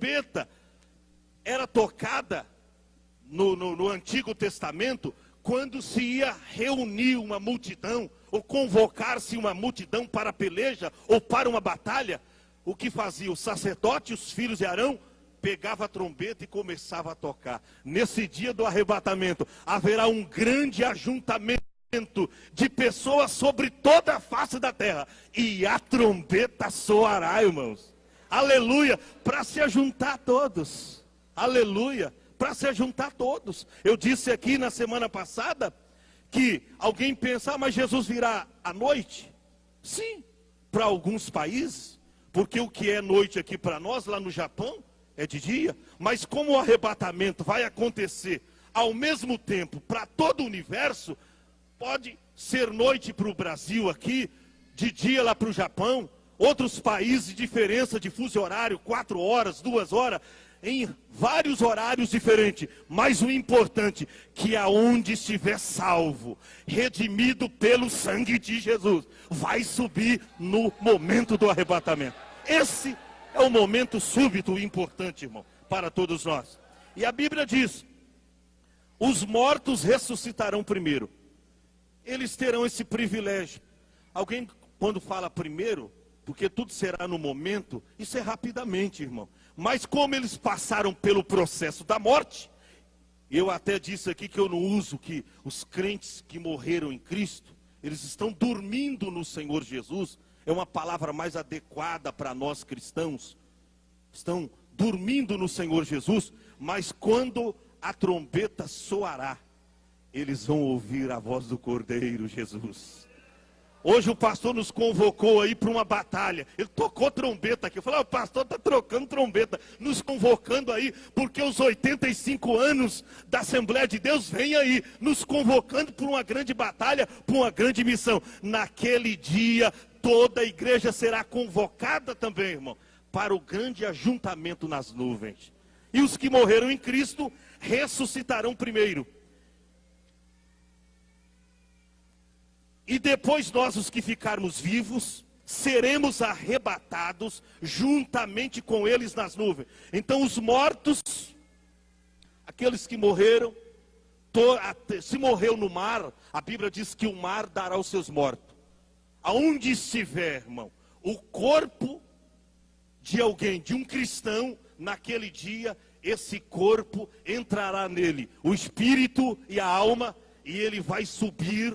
trombeta era tocada no Antigo Testamento quando se ia reunir uma multidão, ou convocar-se uma multidão para a peleja, ou para uma batalha. O que fazia? O sacerdote e os filhos de Arão pegava a trombeta e começava a tocar. Nesse dia do arrebatamento, haverá um grande ajuntamento de pessoas sobre toda a face da terra, e a trombeta soará, irmãos. Aleluia, para se ajuntar todos. Aleluia, para se ajuntar todos. Eu disse aqui na semana passada que alguém pensa, mas Jesus virá à noite? Sim, para alguns países, porque o que é noite aqui para nós, lá no Japão, é de dia. Mas como o arrebatamento vai acontecer ao mesmo tempo para todo o universo, pode ser noite para o Brasil aqui, de dia lá para o Japão, outros países, diferença de fuso horário, 4 horas, 2 horas, em vários horários diferentes. Mas o importante, que aonde estiver salvo, redimido pelo sangue de Jesus, vai subir no momento do arrebatamento. Esse é o momento súbito e importante, irmão, para todos nós. E a Bíblia diz, os mortos ressuscitarão primeiro. Eles terão esse privilégio. Alguém, quando fala primeiro, porque tudo será no momento, isso é rapidamente, irmão. Mas como eles passaram pelo processo da morte, eu até disse aqui que eu não uso que os crentes que morreram em Cristo, eles estão dormindo no Senhor Jesus. É uma palavra mais adequada para nós cristãos. Estão dormindo no Senhor Jesus, mas quando a trombeta soará, eles vão ouvir a voz do Cordeiro Jesus. Hoje o pastor nos convocou aí para uma batalha. Ele tocou trombeta aqui. Eu falei, o pastor está trocando trombeta, nos convocando aí, porque os 85 anos da Assembleia de Deus vem aí, nos convocando para uma grande batalha, para uma grande missão. Naquele dia, toda a igreja será convocada também, irmão, para o grande ajuntamento nas nuvens. E os que morreram em Cristo ressuscitarão primeiro. E depois nós, os que ficarmos vivos, seremos arrebatados juntamente com eles nas nuvens. Então os mortos, aqueles que morreram, se morreu no mar, a Bíblia diz que o mar dará os seus mortos. Aonde estiver, irmão, o corpo de alguém, de um cristão, naquele dia, esse corpo entrará nele, o espírito e a alma, e ele vai subir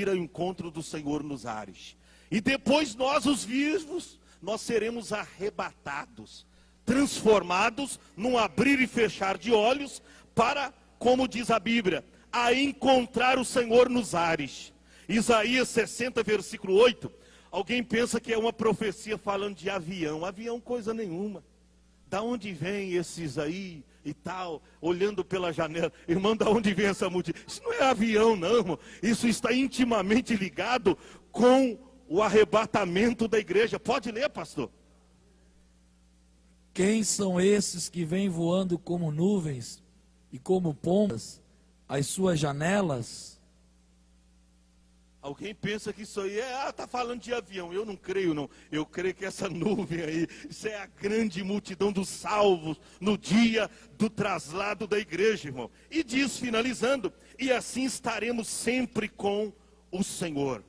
ao encontro do Senhor nos ares. E depois nós, os vivos, nós seremos arrebatados, transformados num abrir e fechar de olhos, para, como diz a Bíblia, a encontrar o Senhor nos ares. Isaías 60, versículo 8, alguém pensa que é uma profecia falando de avião. Avião coisa nenhuma. Da onde vem esses aí e tal, olhando pela janela? Irmão, da onde vem essa multidão? Isso não é avião não, irmão. Isso está intimamente ligado com o arrebatamento da igreja. Pode ler, pastor. Quem são esses que vêm voando como nuvens e como pombas às suas janelas? Alguém pensa que isso aí está falando de avião. Eu não creio, não. Eu creio que essa nuvem aí, isso é a grande multidão dos salvos no dia do traslado da igreja, irmão. E diz, finalizando, e assim estaremos sempre com o Senhor.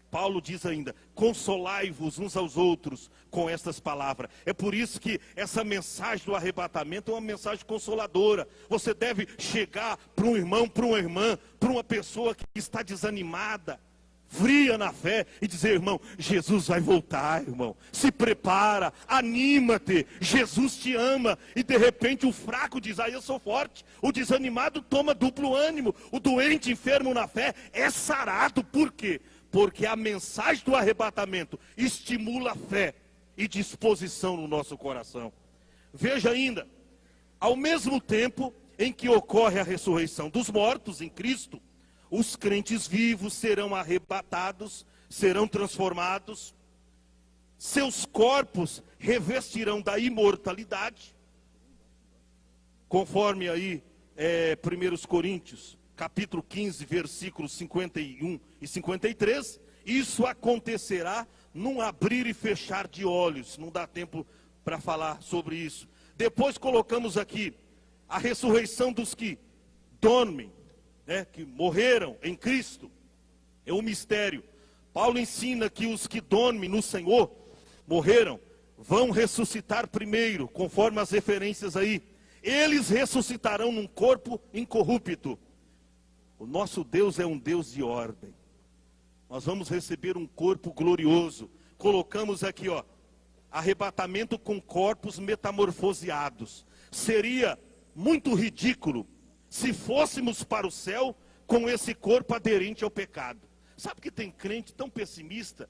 Paulo diz ainda, consolai-vos uns aos outros com estas palavras. É por isso que essa mensagem do arrebatamento é uma mensagem consoladora. Você deve chegar para um irmão, para uma irmã, para uma pessoa que está desanimada, fria na fé, e dizer, irmão, Jesus vai voltar, irmão. Se prepara, anima-te, Jesus te ama. E de repente o fraco diz, eu sou forte. O desanimado toma duplo ânimo. O doente, enfermo na fé, é sarado. Por quê? Porque a mensagem do arrebatamento estimula a fé e disposição no nosso coração. Veja ainda, ao mesmo tempo em que ocorre a ressurreição dos mortos em Cristo, os crentes vivos serão arrebatados, serão transformados, seus corpos revestirão da imortalidade, conforme aí 1 Coríntios, capítulo 15, versículos 51 e 53, isso acontecerá num abrir e fechar de olhos. Não dá tempo para falar sobre isso. Depois colocamos aqui a ressurreição dos que dormem, né, que morreram em Cristo. É um mistério. Paulo ensina que os que dormem no Senhor, morreram, vão ressuscitar primeiro, conforme as referências aí. Eles ressuscitarão num corpo incorrupto. O nosso Deus é um Deus de ordem. Nós vamos receber um corpo glorioso. Colocamos aqui, ó, arrebatamento com corpos metamorfoseados. Seria muito ridículo se fôssemos para o céu com esse corpo aderente ao pecado. Sabe que tem crente tão pessimista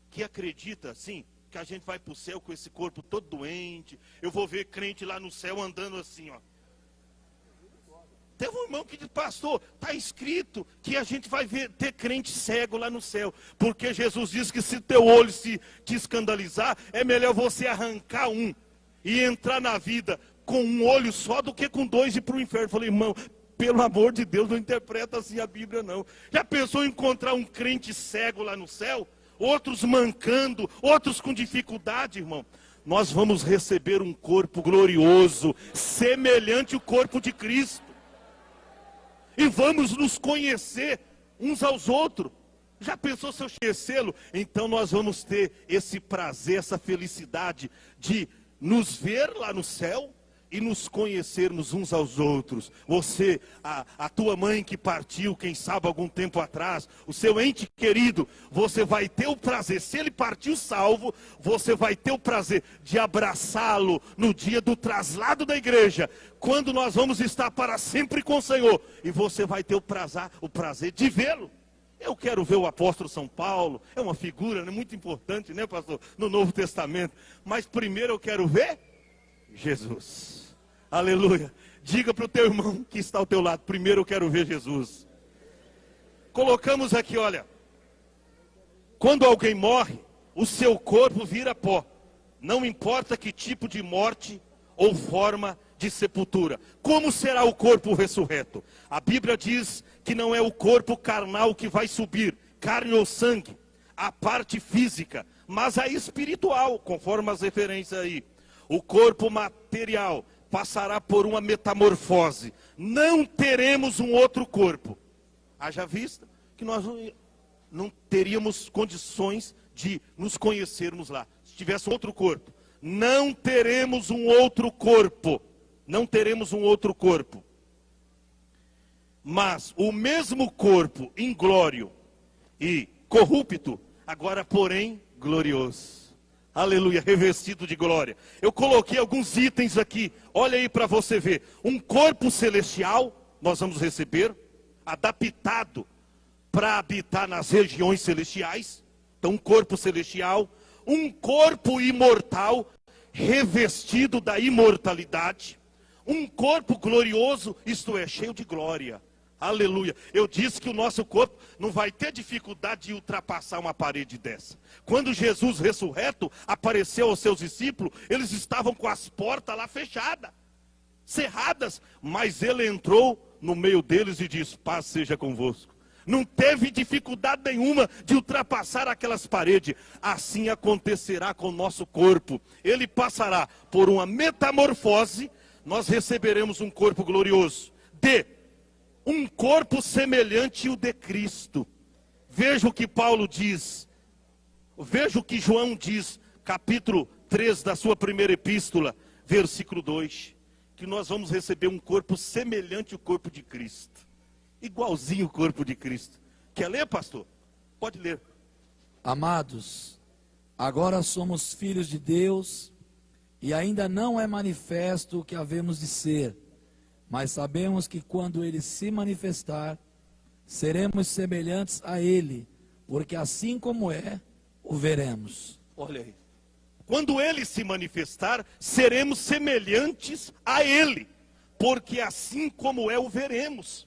que acredita assim, que a gente vai para o céu com esse corpo todo doente. Eu vou ver crente lá no céu andando assim, ó. Teve um irmão que disse, pastor, está escrito que a gente vai ter crente cego lá no céu. Porque Jesus disse que se teu olho se te escandalizar, é melhor você arrancar um e entrar na vida com um olho só do que com dois e ir para o inferno. Eu falei, irmão, pelo amor de Deus, não interpreta assim a Bíblia não. Já pensou em encontrar um crente cego lá no céu? Outros mancando, outros com dificuldade, irmão. Nós vamos receber um corpo glorioso, semelhante ao corpo de Cristo. E vamos nos conhecer uns aos outros. Já pensou se eu conhecê-lo? Então nós vamos ter esse prazer, essa felicidade de nos ver lá no céu e nos conhecermos uns aos outros. Você, a tua mãe que partiu, quem sabe algum tempo atrás, o seu ente querido, você vai ter o prazer, se ele partiu salvo, você vai ter o prazer de abraçá-lo no dia do traslado da igreja, quando nós vamos estar para sempre com o Senhor, e você vai ter o prazer de vê-lo. Eu quero ver o apóstolo São Paulo, é uma figura, né, muito importante, né, pastor, no Novo Testamento, mas primeiro eu quero ver Jesus. Aleluia. Diga para o teu irmão que está ao teu lado, primeiro eu quero ver Jesus. Colocamos aqui, olha, quando alguém morre, o seu corpo vira pó. Não importa que tipo de morte ou forma de sepultura. Como será o corpo ressurreto? A Bíblia diz que não é o corpo carnal que vai subir, carne ou sangue, a parte física, mas a espiritual, conforme as referências aí. O corpo material passará por uma metamorfose. Não teremos um outro corpo. Haja vista que nós não teríamos condições de nos conhecermos lá. Se tivesse outro corpo. Não teremos um outro corpo. Não teremos um outro corpo. Mas o mesmo corpo inglório e corrupto, agora porém glorioso. Aleluia, revestido de glória. Eu coloquei alguns itens aqui, olha aí para você ver. Um corpo celestial, nós vamos receber, adaptado para habitar nas regiões celestiais. Então um corpo celestial, um corpo imortal, revestido da imortalidade. Um corpo glorioso, isto é, cheio de glória. Aleluia. Eu disse que o nosso corpo não vai ter dificuldade de ultrapassar uma parede dessa. Quando Jesus ressurreto apareceu aos seus discípulos, eles estavam com as portas lá fechadas, cerradas, mas ele entrou no meio deles e disse, paz seja convosco. Não teve dificuldade nenhuma de ultrapassar aquelas paredes. Assim acontecerá com o nosso corpo. Ele passará por uma metamorfose, nós receberemos um corpo glorioso. Um corpo semelhante ao de Cristo. Veja o que Paulo diz. Veja o que João diz, capítulo 3 da sua primeira epístola, versículo 2. Que nós vamos receber um corpo semelhante ao corpo de Cristo. Igualzinho o corpo de Cristo. Quer ler, pastor? Pode ler. Amados, agora somos filhos de Deus, e ainda não é manifesto o que havemos de ser. Mas sabemos que quando ele se manifestar, seremos semelhantes a ele, porque assim como é, o veremos. Olha aí. Quando ele se manifestar, seremos semelhantes a ele, porque assim como é, o veremos.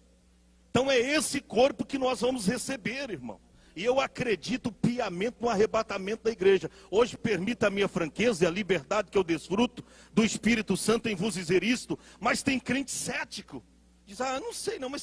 Então é esse corpo que nós vamos receber, irmão. E eu acredito piamente no arrebatamento da igreja. Hoje, permita a minha franqueza e a liberdade que eu desfruto do Espírito Santo em vos dizer isto, mas tem crente cético. Diz, não sei não, mas